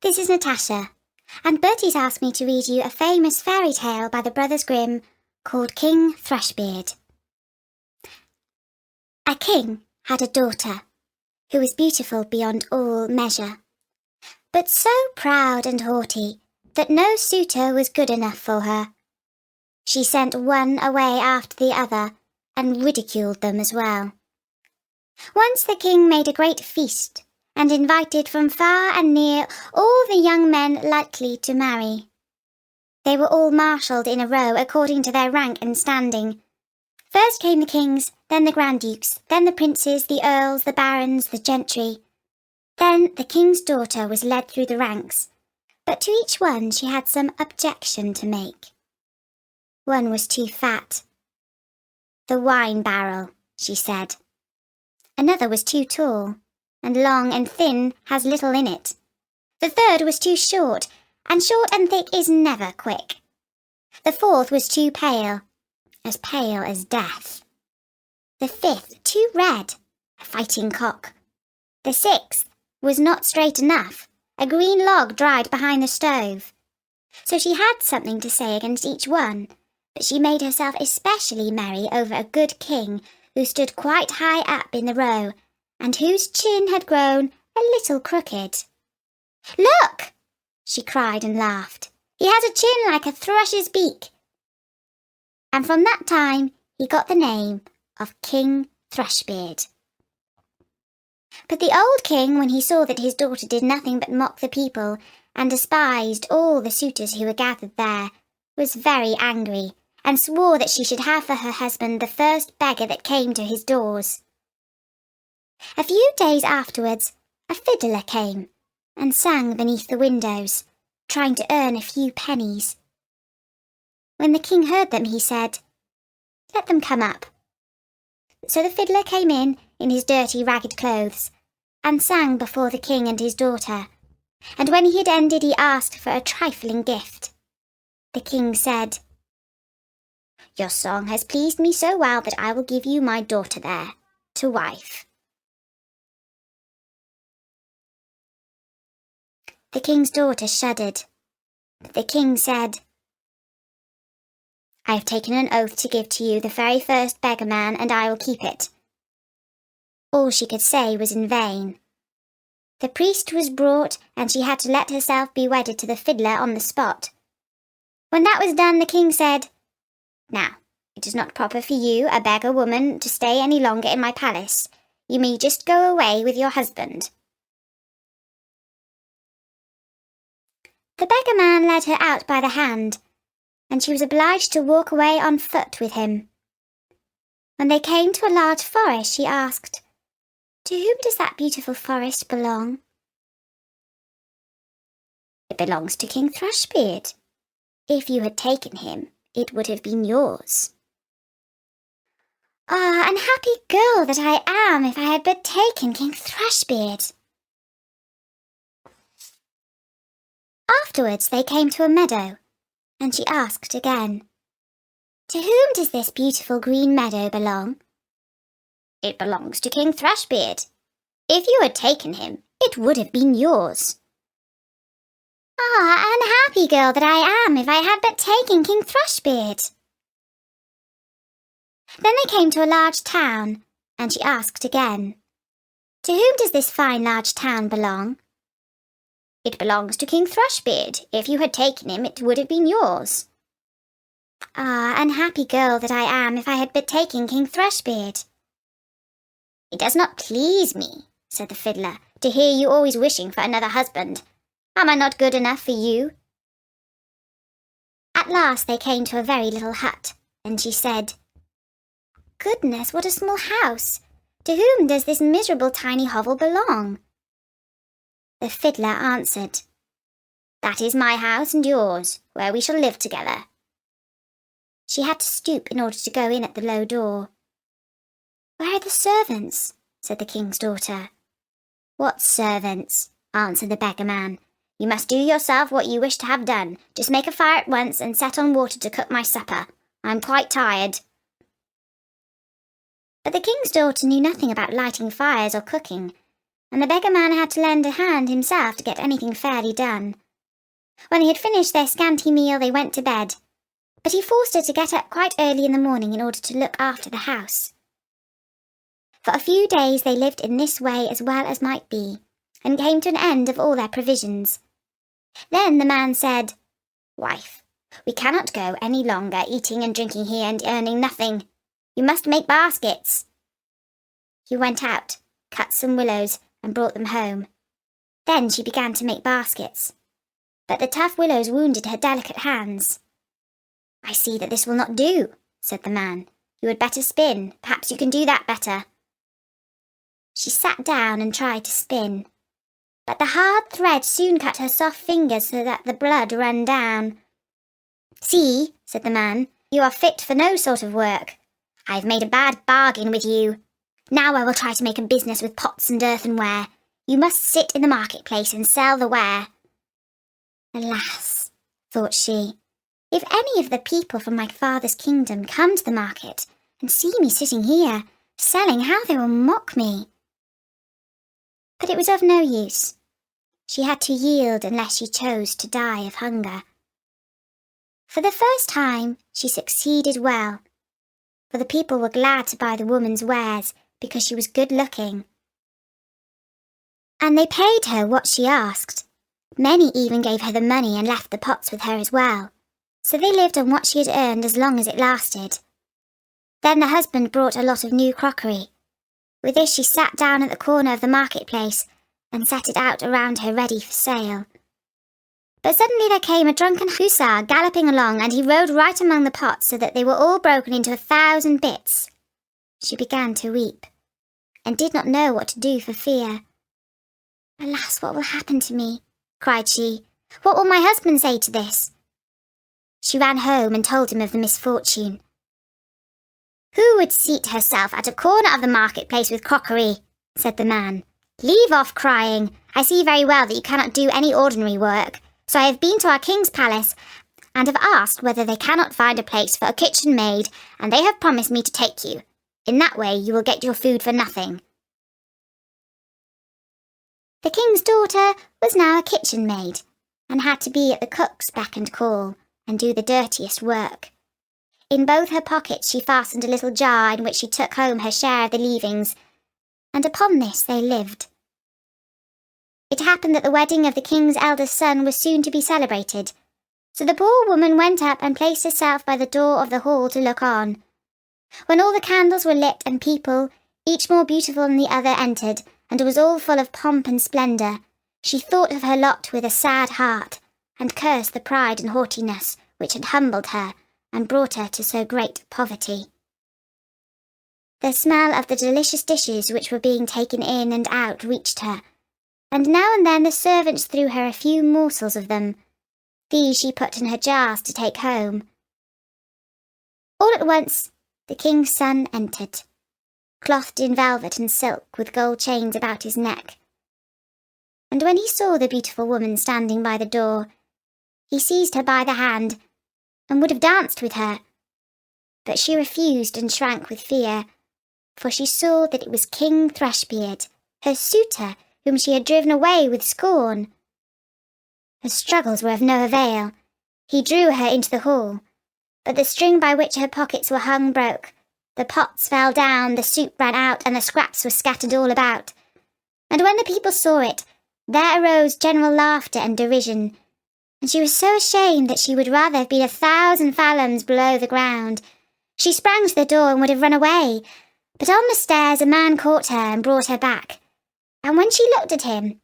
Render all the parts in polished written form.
This is Natasha, and Bertie's asked me to read you a famous fairy tale by the Brothers Grimm called King Thrushbeard. A king had a daughter who was beautiful beyond all measure, but so proud and haughty that no suitor was good enough for her. She sent one away after the other and ridiculed them as well. Once the king made a great feast and invited from far and near all the young men likely to marry. They were all marshalled in a row according to their rank and standing. First came the kings, then the grand dukes, then the princes, the earls, the barons, the gentry. Then the king's daughter was led through the ranks, but to each one she had some objection to make. One was too fat. "The wine barrel," she said. Another was too tall, and long and thin has little in it. The third was too short, and short and thick is never quick. The fourth was too pale as death. The fifth too red, a fighting cock. The sixth was not straight enough, a green log dried behind the stove. So she had something to say against each one, but she made herself especially merry over a good king who stood quite high up in the row, and whose chin had grown a little crooked. "Look!" she cried and laughed. "He has a chin like a thrush's beak." And from that time he got the name of King Thrushbeard. But the old king, when he saw that his daughter did nothing but mock the people and despised all the suitors who were gathered there, was very angry, and swore that she should have for her husband the first beggar that came to his doors. A few days afterwards, a fiddler came and sang beneath the windows, trying to earn a few pennies. When the king heard them, he said, "Let them come up." So the fiddler came in his dirty, ragged clothes, and sang before the king and his daughter, and when he had ended he asked for a trifling gift. The king said, "Your song has pleased me so well that I will give you my daughter there, to wife." The king's daughter shuddered, but the king said, "I have taken an oath to give to you the very first beggar man, and I will keep it." All she could say was in vain. The priest was brought, and she had to let herself be wedded to the fiddler on the spot. When that was done, the king said, "Now, it is not proper for you, a beggar woman, to stay any longer in my palace. You may just go away with your husband." The beggar man led her out by the hand, and she was obliged to walk away on foot with him. When they came to a large forest, she asked, "To whom does that beautiful forest belong?" "It belongs to King Thrushbeard. If you had taken him, it would have been yours." "Ah, unhappy girl that I am, if I had but taken King Thrushbeard." Afterwards they came to a meadow, and she asked again, "To whom does this beautiful green meadow belong?" "It belongs to King Thrushbeard. If you had taken him, it would have been yours." "Ah, unhappy girl that I am, if I had but taken King Thrushbeard." Then they came to a large town, and she asked again, "To whom does this fine large town belong?" "It belongs to King Thrushbeard. If you had taken him, it would have been yours." "Ah, unhappy girl that I am, if I had but taken King Thrushbeard." "It does not please me," said the fiddler, "to hear you always wishing for another husband. Am I not good enough for you?" At last they came to a very little hut, and she said, "Goodness, what a small house! To whom does this miserable tiny hovel belong?" The fiddler answered, "That is my house and yours, where we shall live together." She had to stoop in order to go in at the low door. "Where are the servants?" said the king's daughter. "What servants?" answered the beggar man. "You must do yourself what you wish to have done. Just make a fire at once and set on water to cook my supper. I am quite tired." But the king's daughter knew nothing about lighting fires or cooking, and the beggar man had to lend a hand himself to get anything fairly done. When they had finished their scanty meal, they went to bed, but he forced her to get up quite early in the morning in order to look after the house. For a few days they lived in this way as well as might be, and came to an end of all their provisions. Then the man said, "Wife, we cannot go any longer eating and drinking here and earning nothing. You must make baskets." He went out, cut some willows, and brought them home. Then she began to make baskets, but the tough willows wounded her delicate hands. "I see that this will not do," said the man. "You had better spin. Perhaps you can do that better." She sat down and tried to spin, but the hard thread soon cut her soft fingers so that the blood ran down. "See," said the man, "you are fit for no sort of work. I have made a bad bargain with you. Now I will try to make a business with pots and earthenware. You must sit in the marketplace and sell the ware." "Alas," thought she, "if any of the people from my father's kingdom come to the market and see me sitting here, selling, how they will mock me." But it was of no use. She had to yield unless she chose to die of hunger. For the first time, she succeeded well, for the people were glad to buy the woman's wares because she was good-looking. And they paid her what she asked. Many even gave her the money and left the pots with her as well, so they lived on what she had earned as long as it lasted. Then the husband brought a lot of new crockery. With this she sat down at the corner of the marketplace and set it out around her ready for sale. But suddenly there came a drunken hussar galloping along, and he rode right among the pots so that they were all broken into 1,000 bits. She began to weep, and did not know what to do for fear. "Alas, what will happen to me?" cried she. "What will my husband say to this?" She ran home and told him of the misfortune. "Who would seat herself at a corner of the marketplace with crockery?" said the man. "Leave off crying. I see very well that you cannot do any ordinary work, so I have been to our king's palace and have asked whether they cannot find a place for a kitchen maid, and they have promised me to take you. In that way you will get your food for nothing." The king's daughter was now a kitchen maid, and had to be at the cook's beck and call, and do the dirtiest work. In both her pockets she fastened a little jar in which she took home her share of the leavings, and upon this they lived. It happened that the wedding of the king's eldest son was soon to be celebrated, so the poor woman went up and placed herself by the door of the hall to look on. When all the candles were lit and people, each more beautiful than the other, entered, and it was all full of pomp and splendour, she thought of her lot with a sad heart, and cursed the pride and haughtiness which had humbled her and brought her to so great poverty. The smell of the delicious dishes which were being taken in and out reached her, and now and then the servants threw her a few morsels of them. These she put in her jars to take home. All at once the king's son entered, clothed in velvet and silk with gold chains about his neck. And when he saw the beautiful woman standing by the door, he seized her by the hand and would have danced with her, but she refused and shrank with fear, for she saw that it was King Thrushbeard, her suitor, whom she had driven away with scorn. Her struggles were of no avail. He drew her into the hall, but the string by which her pockets were hung broke. The pots fell down, the soup ran out, and the scraps were scattered all about. And when the people saw it, there arose general laughter and derision, and she was so ashamed that she would rather have been 1,000 fathoms below the ground. She sprang to the door and would have run away, but on the stairs a man caught her and brought her back. And when she looked at him,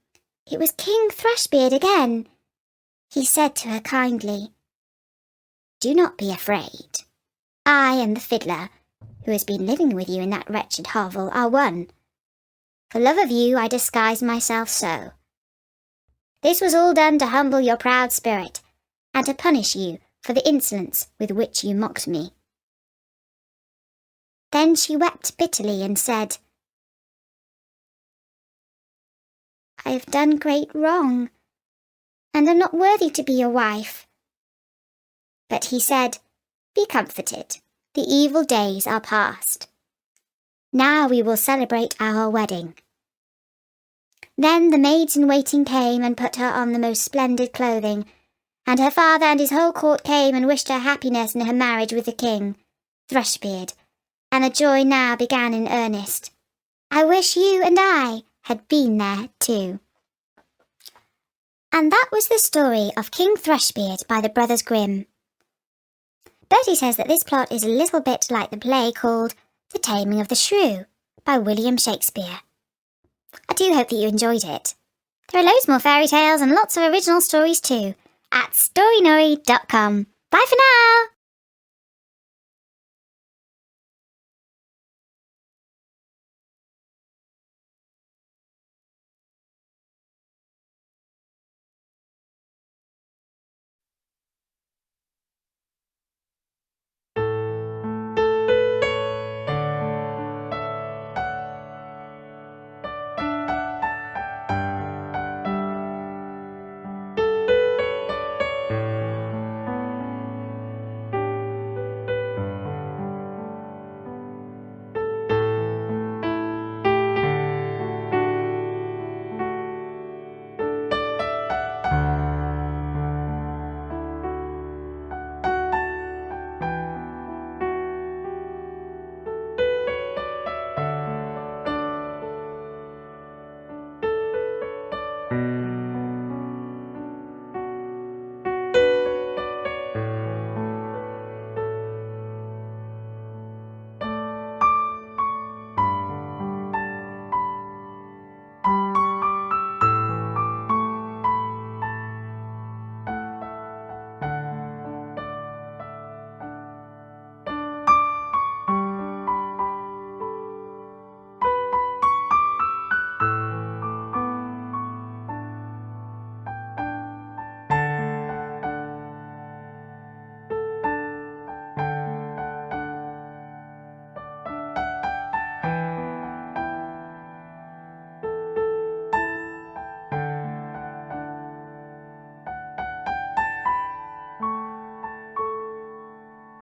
it was King Thrushbeard again. He said to her kindly, "Do not be afraid. I and the fiddler, who has been living with you in that wretched hovel, are one. For love of you I disguised myself so. This was all done to humble your proud spirit, and to punish you for the insolence with which you mocked me." Then she wept bitterly and said, "I have done great wrong, and am not worthy to be your wife." But he said, "Be comforted, the evil days are past. Now we will celebrate our wedding." Then the maids-in-waiting came and put her on the most splendid clothing, and her father and his whole court came and wished her happiness in her marriage with the king, Thrushbeard, and the joy now began in earnest. I wish you and I had been there too. And that was the story of King Thrushbeard by the Brothers Grimm. Bertie says that this plot is a little bit like the play called The Taming of the Shrew by William Shakespeare. I do hope that you enjoyed it. There are loads more fairy tales and lots of original stories too at storynori.com. Bye for now!